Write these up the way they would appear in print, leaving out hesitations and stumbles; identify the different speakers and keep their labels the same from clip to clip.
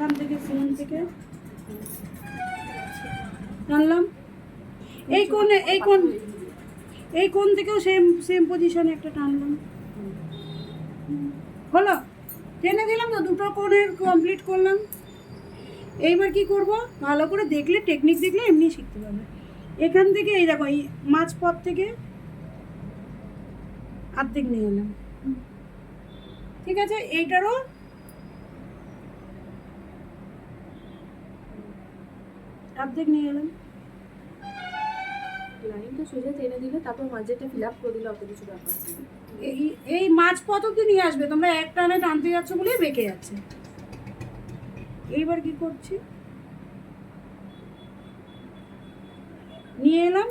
Speaker 1: এখান থেকে ফোন থেকে টানলাম, এই কোণ থেকেও সেম পজিশনে একটা টানলাম, হলো, টেনে দিলাম তো, দুটো কোণের কমপ্লিট করলাম। এইবার কি করব, ভালো করে দেখলে, টেকনিক দেখলে এমনি শিখতে পারবে। এখান থেকে এই দেখো, এই মাঝপথ থেকে অর্ধেক নিয়ে এলাম, ঠিক আছে, এইটারও অর্ধেক নিয়ে এলাম।
Speaker 2: লাইনটা সোজা টেনে দিলে তারপর মাঝেটা ফিল আপ করে দিলে অত কিছু ব্যাপার নেই।
Speaker 1: এই মাঝপথ অব্দি নিয়ে আসবে, তোমরা এক টানে টানতে যাচ্ছ বলেই বেঁকে যাচ্ছে। এইবার কি করছি, নিয়ে এলাম,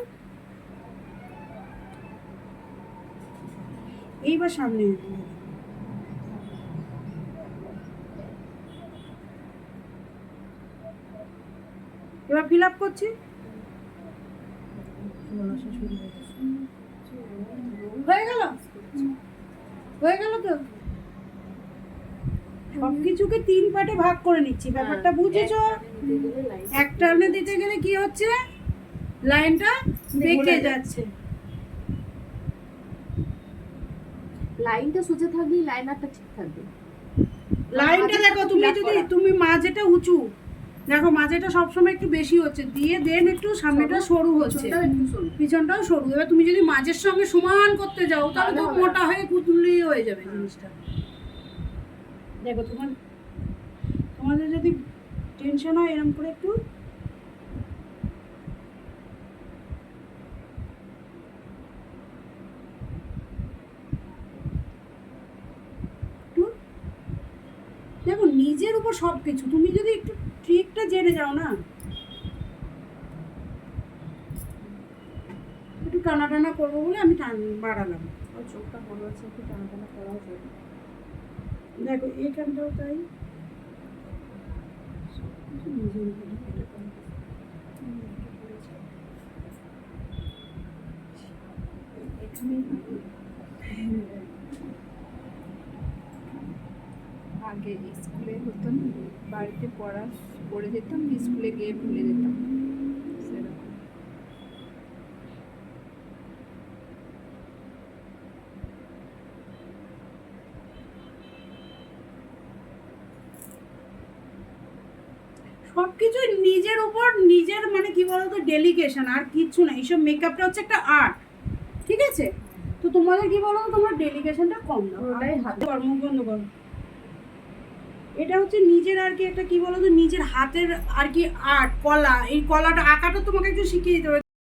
Speaker 1: এইবার সামনে এবার ফিল আপ করছি, হয়ে গেল, হয়ে গেল তো। সবকিছুকে 3 পার্টে ভাগ করে নিচ্ছি, ব্যাপারটা বুঝেছো? এক টার্নে দিতে গেলে কি হচ্ছে, লাইনটা বেঁকে যাচ্ছে।
Speaker 2: লাইনটা সোজা থাকলে লাইনারটা ঠিক থাকবে।
Speaker 1: লাইনটা দেখো, তুমি মাঝেটা উঁচু দেখো, মাঝেটা সবসময় একটু বেশি হচ্ছে, দিয়ে দেন একটু সামনেটা সরু হচ্ছে, পিছনটাও সরু। এবার তুমি যদি মাঝের সঙ্গে সমান করতে যাও তাহলে তো মোটা হয়ে কুতুলি হয়ে যাবে জিনিসটা। দেখো তোমাদের যদি টেনশন হয় এরকম করে একটু দেখো, নিজের উপর সব কিছু, তুমি যদি একটু ট্রিকটা জেনে যাও না, একটু টানা টানা করবো বলে আমি বাড়ালাম।
Speaker 2: চোখটা বড় আছে, একটু টানা টানা করাও যাবে।
Speaker 1: দেখো এইখানটাও তাই,
Speaker 3: আগে স্কুলে হতো না, বাড়িতে পড়ে যেতাম, স্কুলে গিয়ে ভুলে যেতাম, সেরকম।
Speaker 1: সবকিছু নিজের উপর, নিজের মানে কি বলতো, ডেলিকেশন, আর কিচ্ছু না। এইসব মেকআপটা হচ্ছে একটা আর্ট, ঠিক আছে? তো তোমাদের কি বলতো, তোমার ডেলিকেশনটা কম দাও,
Speaker 2: ওটাই হাতে
Speaker 1: মুখ বন্ধ করো। এটা হচ্ছে নিজের আর কি একটা কি বলতো, নিজের হাতের আর কি আর্ট, কলা। এই কলাটা আঁকাটা তোমাকে একটু শিখিয়ে দিতে হবে।